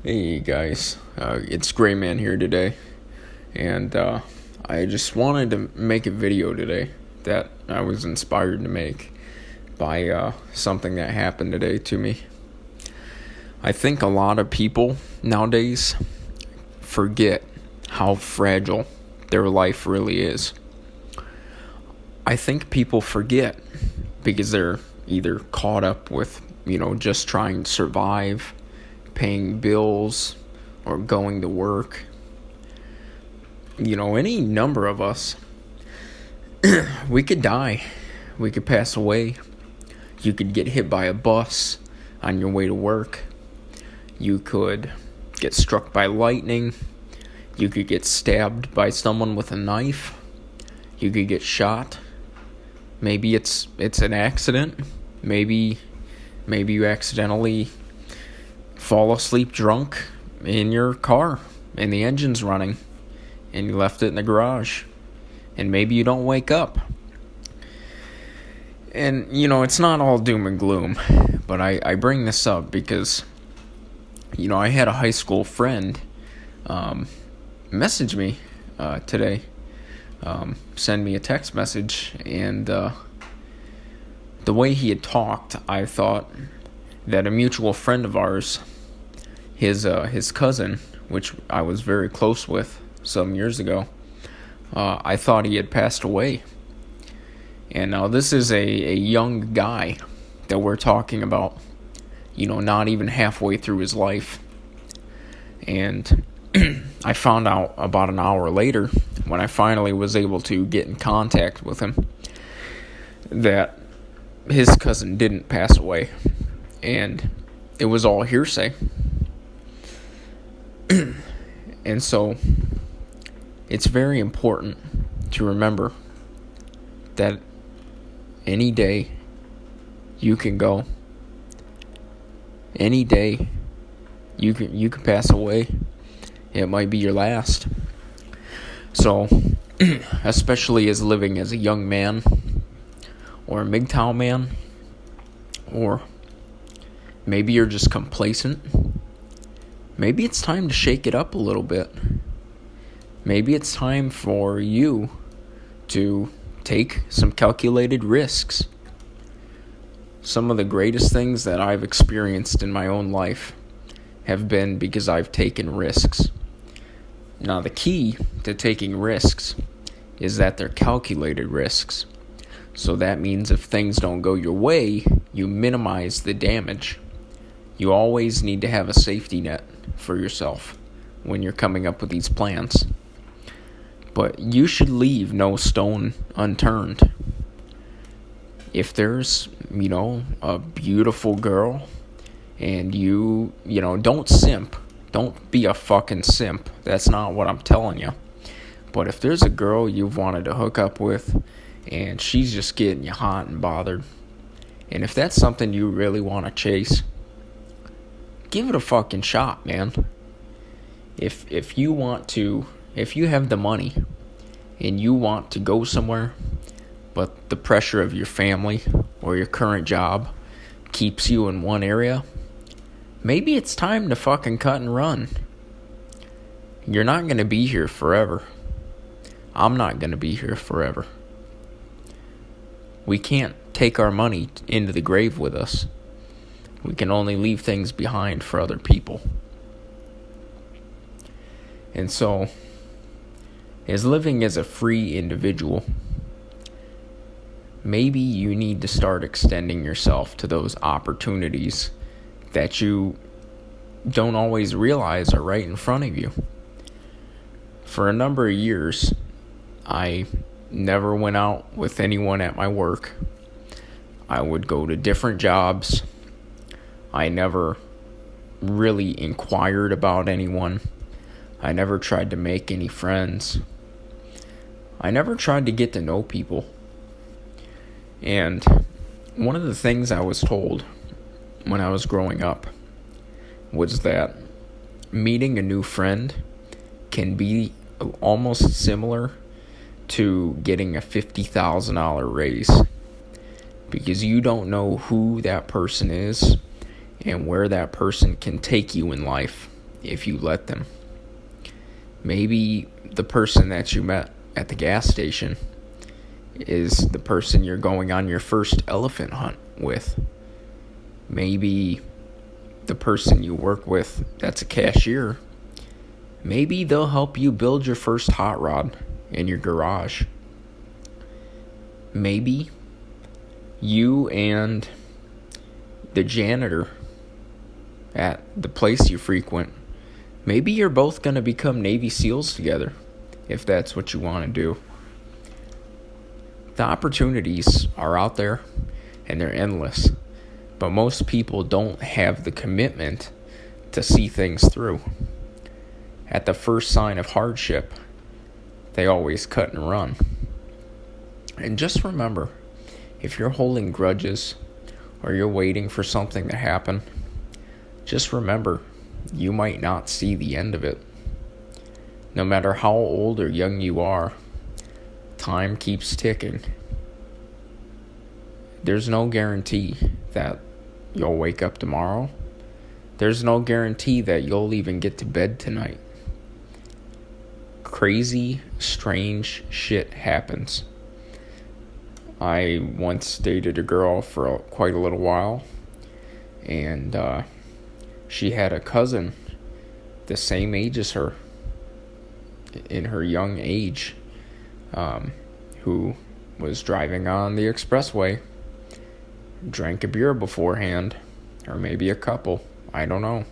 Hey guys, it's Gray Man here today, and I just wanted to make a video today that I was inspired to make by something that happened today to me. I think a lot of people nowadays forget how fragile their life really is. I think people forget because they're either caught up with, just trying to survive, paying bills, or going to work. Any number of us, we could die. We could pass away. You could get hit by a bus on your way to work. You could get struck by lightning. You could get stabbed by someone with a knife. You could get shot. Maybe it's an accident. Maybe you accidentally fall asleep drunk in your car and the engine's running and you left it in the garage, and maybe you don't wake up. And it's not all doom and gloom, but I bring this up because I had a high school friend message me today, send me a text message, and the way he had talked, I thought that a mutual friend of ours, his cousin, which I was very close with some years ago, I thought he had passed away. And now this is a young guy that we're talking about, not even halfway through his life. And I found out about an hour later, when I finally was able to get in contact with him, that his cousin didn't pass away. And it was all hearsay. And so it's very important to remember that any day you can go. Any day you can pass away. It might be your last. So, especially as living as a young man or a MGTOW man, or maybe you're just complacent. Maybe it's time to shake it up a little bit. Maybe it's time for you to take some calculated risks. Some of the greatest things that I've experienced in my own life have been because I've taken risks. Now, the key to taking risks is that they're calculated risks. So that means if things don't go your way, you minimize the damage. You always need to have a safety net for yourself when you're coming up with these plans. But you should leave no stone unturned. If there's, a beautiful girl, and you don't simp. Don't be a fucking simp. That's not what I'm telling you. But if there's a girl you've wanted to hook up with, and she's just getting you hot and bothered, and if that's something you really want to chase, give it a fucking shot, man. If you have the money and you want to go somewhere, but the pressure of your family or your current job keeps you in one area, maybe it's time to fucking cut and run. You're not going to be here forever. I'm not going to be here forever. We can't take our money into the grave with us. We can only leave things behind for other people. And so, as living as a free individual, maybe you need to start extending yourself to those opportunities that you don't always realize are right in front of you. For a number of years, I never went out with anyone at my work. I would go to different jobs. I never really inquired about anyone. I never tried to make any friends. I never tried to get to know people. And one of the things I was told when I was growing up was that meeting a new friend can be almost similar to getting a $50,000 raise, because you don't know who that person is and where that person can take you in life if you let them. Maybe the person that you met at the gas station is the person you're going on your first elephant hunt with. Maybe the person you work with that's a cashier, maybe they'll help you build your first hot rod in your garage. Maybe you and the janitor at the place you frequent, maybe you're both going to become Navy SEALs together, if that's what you want to do. The opportunities are out there, and they're endless. But most people don't have the commitment to see things through. At the first sign of hardship, they always cut and run. And just remember, if you're holding grudges or you're waiting for something to happen, just remember, you might not see the end of it. No matter how old or young you are, time keeps ticking. There's no guarantee that you'll wake up tomorrow. There's no guarantee that you'll even get to bed tonight. Crazy, strange shit happens. I once dated a girl for quite a little while, and she had a cousin the same age as her, in her young age, who was driving on the expressway, drank a beer beforehand, or maybe a couple, I don't know,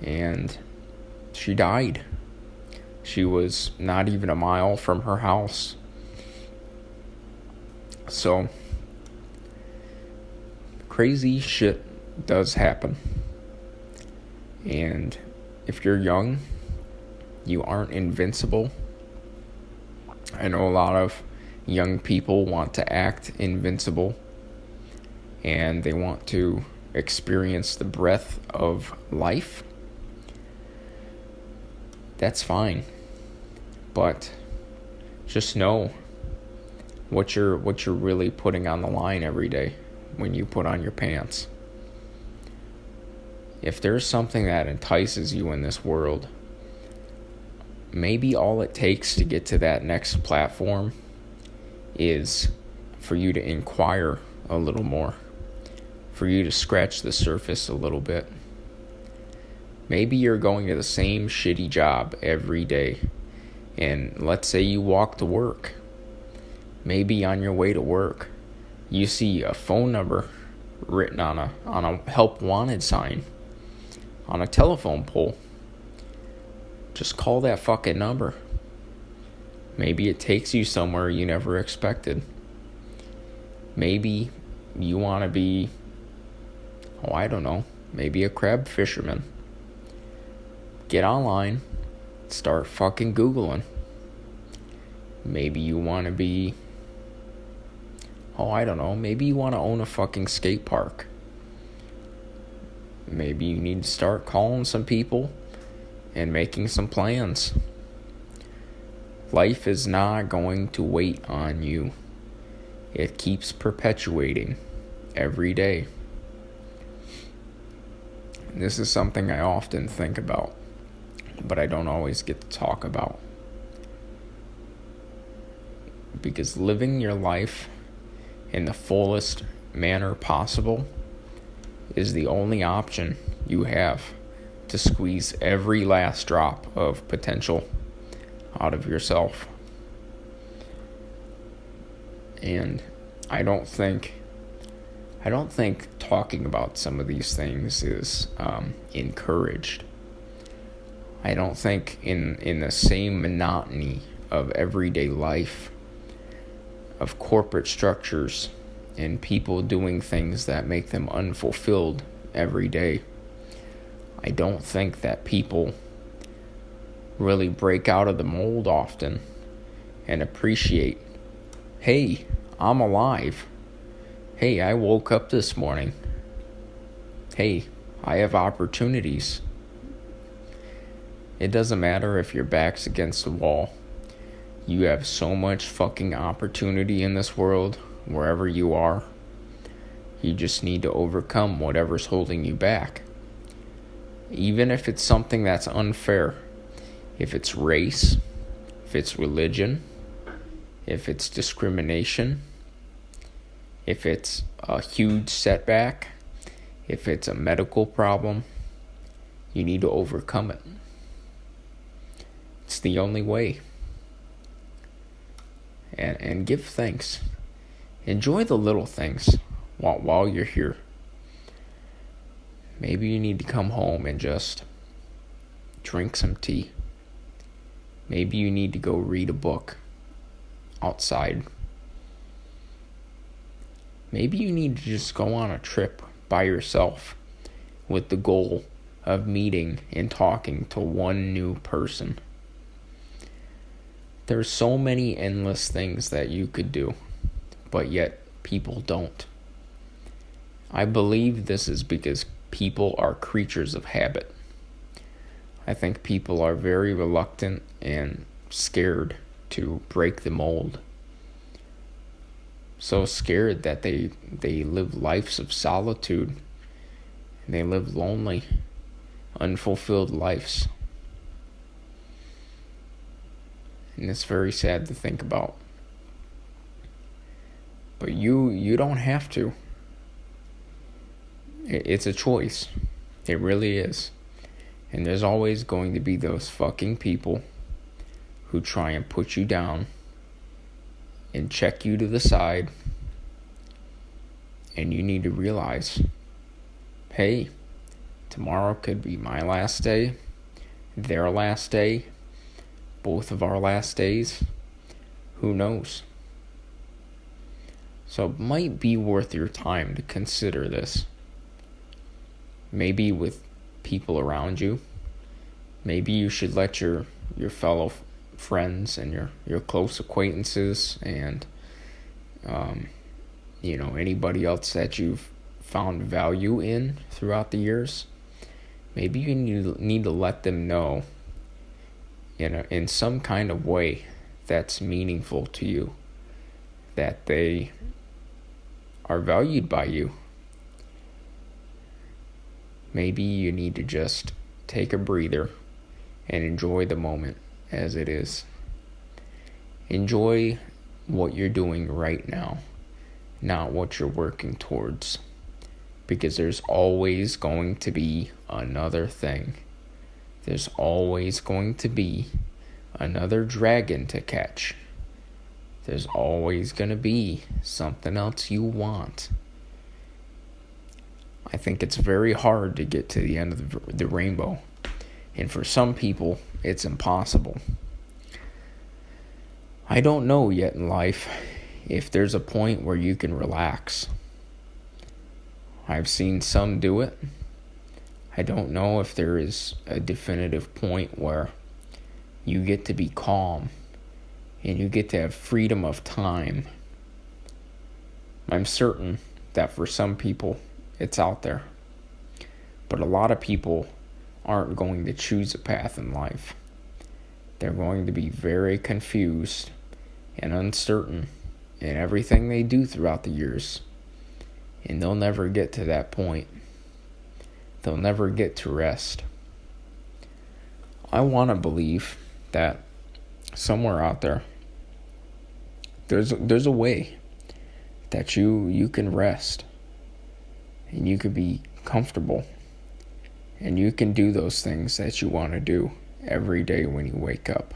and she died. She was not even a mile from her house. So, crazy shit does happen. And if you're young, you aren't invincible. I know a lot of young people want to act invincible, and they want to experience the breadth of life. That's fine. But just know what you're really putting on the line every day when you put on your pants. If there's something that entices you in this world, maybe all it takes to get to that next platform is for you to inquire a little more, for you to scratch the surface a little bit. Maybe you're going to the same shitty job every day, and let's say you walk to work. Maybe on your way to work, you see a phone number written on a help wanted sign on a telephone pole. Just call that fucking number. Maybe it takes you somewhere you never expected. Maybe you want to be, I don't know, maybe a crab fisherman. Get online, start fucking Googling. Maybe you want to be, I don't know, maybe you want to own a fucking skate park. Maybe you need to start calling some people and making some plans. Life is not going to wait on you. It keeps perpetuating every day. This is something I often think about, but I don't always get to talk about. Because living your life in the fullest manner possible is the only option you have to squeeze every last drop of potential out of yourself. And I don't think talking about some of these things is encouraged. I don't think in the same monotony of everyday life, of corporate structures and people doing things that make them unfulfilled every day, I don't think that people really break out of the mold often and appreciate, hey, I'm alive. Hey, I woke up this morning. Hey, I have opportunities. It doesn't matter if your back's against the wall. You have so much fucking opportunity in this world, wherever you are. You just need to overcome whatever's holding you back. even if it's something that's unfair, if it's race, if it's religion, if it's discrimination, if it's a huge setback, if it's a medical problem, you need to overcome it. It's the only way. And give thanks. Enjoy the little things while you're here. Maybe you need to come home and just drink some tea. Maybe you need to go read a book outside. Maybe you need to just go on a trip by yourself with the goal of meeting and talking to one new person. There's so many endless things that you could do, but yet people don't. I believe this is because people are creatures of habit. I think people are very reluctant and scared to break the mold. So scared that they live lives of solitude. And they live lonely, unfulfilled lives. And it's very sad to think about. But you don't have to. It's a choice. It really is. And there's always going to be those fucking people who try and put you down and check you to the side. And you need to realize, hey, tomorrow could be my last day, their last day, both of our last days. Who knows? So it might be worth your time to consider this. Maybe with people around you. Maybe you should let your fellow friends and your close acquaintances and anybody else that you've found value in throughout the years, maybe you need to let them know in some kind of way that's meaningful to you, that they are valued by you. Maybe you need to just take a breather and enjoy the moment as it is. Enjoy what you're doing right now, not what you're working towards. Because there's always going to be another thing. There's always going to be another dragon to catch. There's always going to be something else you want. I think it's very hard to get to the end of the rainbow. And for some people, it's impossible. I don't know yet in life if there's a point where you can relax. I've seen some do it. I don't know if there is a definitive point where you get to be calm and you get to have freedom of time. I'm certain that for some people, it's out there. But a lot of people aren't going to choose a path in life. They're going to be very confused and uncertain in everything they do throughout the years. And they'll never get to that point. They'll never get to rest. I want to believe that somewhere out there, there's a way that you can rest. And you can be comfortable. And you can do those things that you want to do every day when you wake up.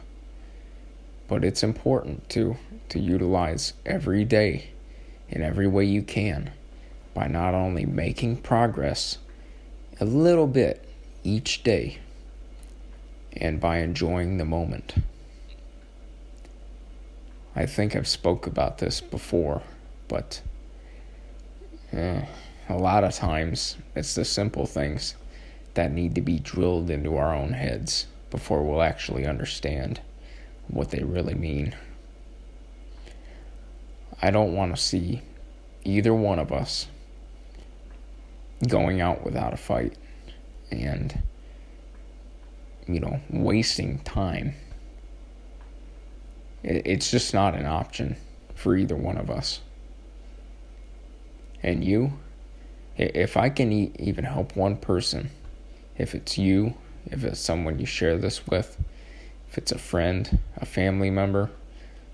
But it's important to utilize every day in every way you can by not only making progress a little bit each day and by enjoying the moment. I think I've spoke about this before, but a lot of times it's the simple things that need to be drilled into our own heads before we'll actually understand what they really mean. I don't want to see either one of us going out without a fight and, wasting time. It's just not an option for either one of us. And if I can even help one person If it's you, if it's someone you share this with, if it's a friend, a family member,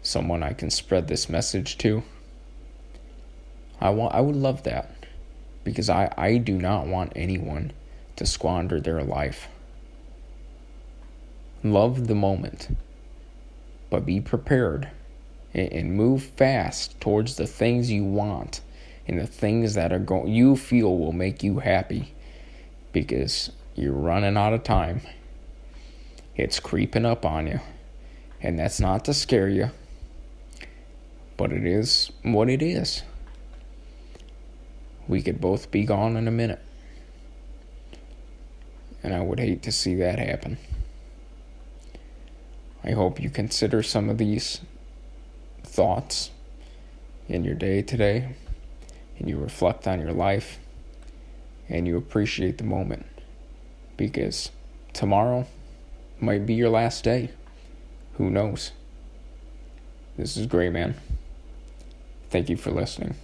someone I can spread this message to, I would love that, because I do not want anyone to squander their life. Love the moment, but be prepared and move fast towards the things you want and the things that you feel will make you happy, because you're running out of time. It's creeping up on you, and that's not to scare you, but it is what it is. We could both be gone in a minute, and I would hate to see that happen. I hope you consider some of these thoughts in your day today, and you reflect on your life, and you appreciate the moment, because tomorrow might be your last day. Who knows? This is Gray Man. Thank you for listening.